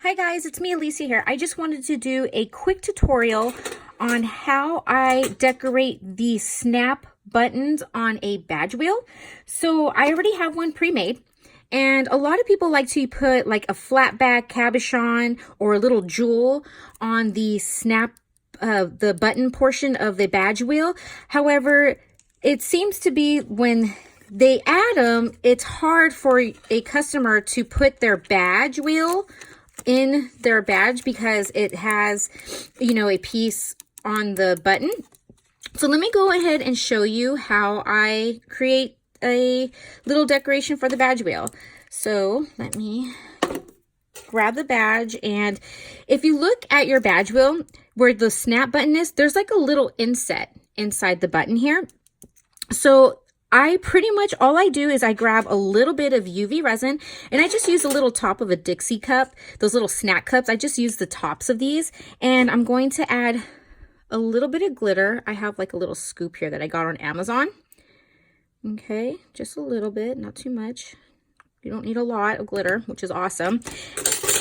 Hi guys, it's me Alicia here. I just wanted to do a quick tutorial on how I decorate the snap buttons on a badge wheel. So I already have one pre-made, and a lot of people like to put like a flat back cabochon or a little jewel on the snap the button portion of the badge wheel. However, it seems to be when they add them, it's hard for a customer to put their badge wheel in their badge because it has, you know, a piece on the button. So let me go ahead and show you how I create a little decoration for the badge wheel. So let me grab the badge, and if you look at your badge wheel where the snap button is, there's like a little inset inside the button here. So I pretty much, all I do is I grab a little bit of UV resin, and I just use a little top of a Dixie cup, those little snack cups. I just use the tops of these, and I'm going to add a little bit of glitter. I have like a little scoop here that I got on Amazon. Okay, just a little bit, not too much. You don't need a lot of glitter, which is awesome.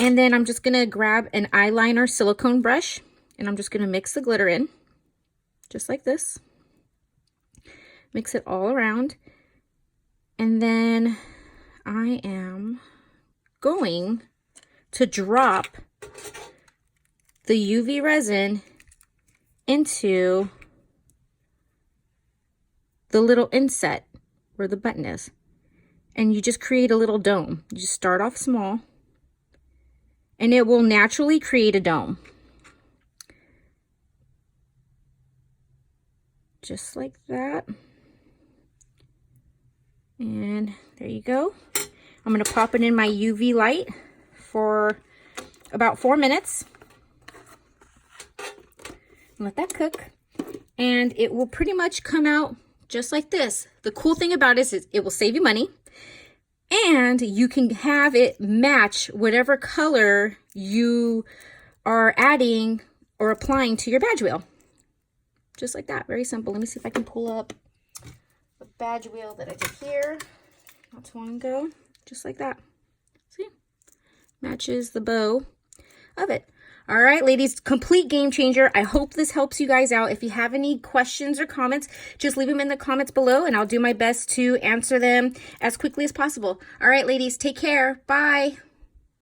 And then I'm just gonna grab an eyeliner silicone brush, and I'm just gonna mix the glitter in, just like this. Mix it all around, and then I am going to drop the UV resin into the little inset where the button is, and you just create a little dome. You just start off small, and it will naturally create a dome, just like that. And there you go. I'm going to pop it in my UV light for about 4 minutes. Let that cook. And it will pretty much come out just like this. The cool thing about it is it will save you money. And you can have it match whatever color you are adding or applying to your badge wheel. Just like that. Very simple. Let me see if I can pull up the badge wheel that I did here not too long ago. Just like that. See? Matches the bow of it. All right, ladies, complete game changer. I hope this helps you guys out. If you have any questions or comments, just leave them in the comments below, and I'll do my best to answer them as quickly as possible. All right, ladies, take care. Bye.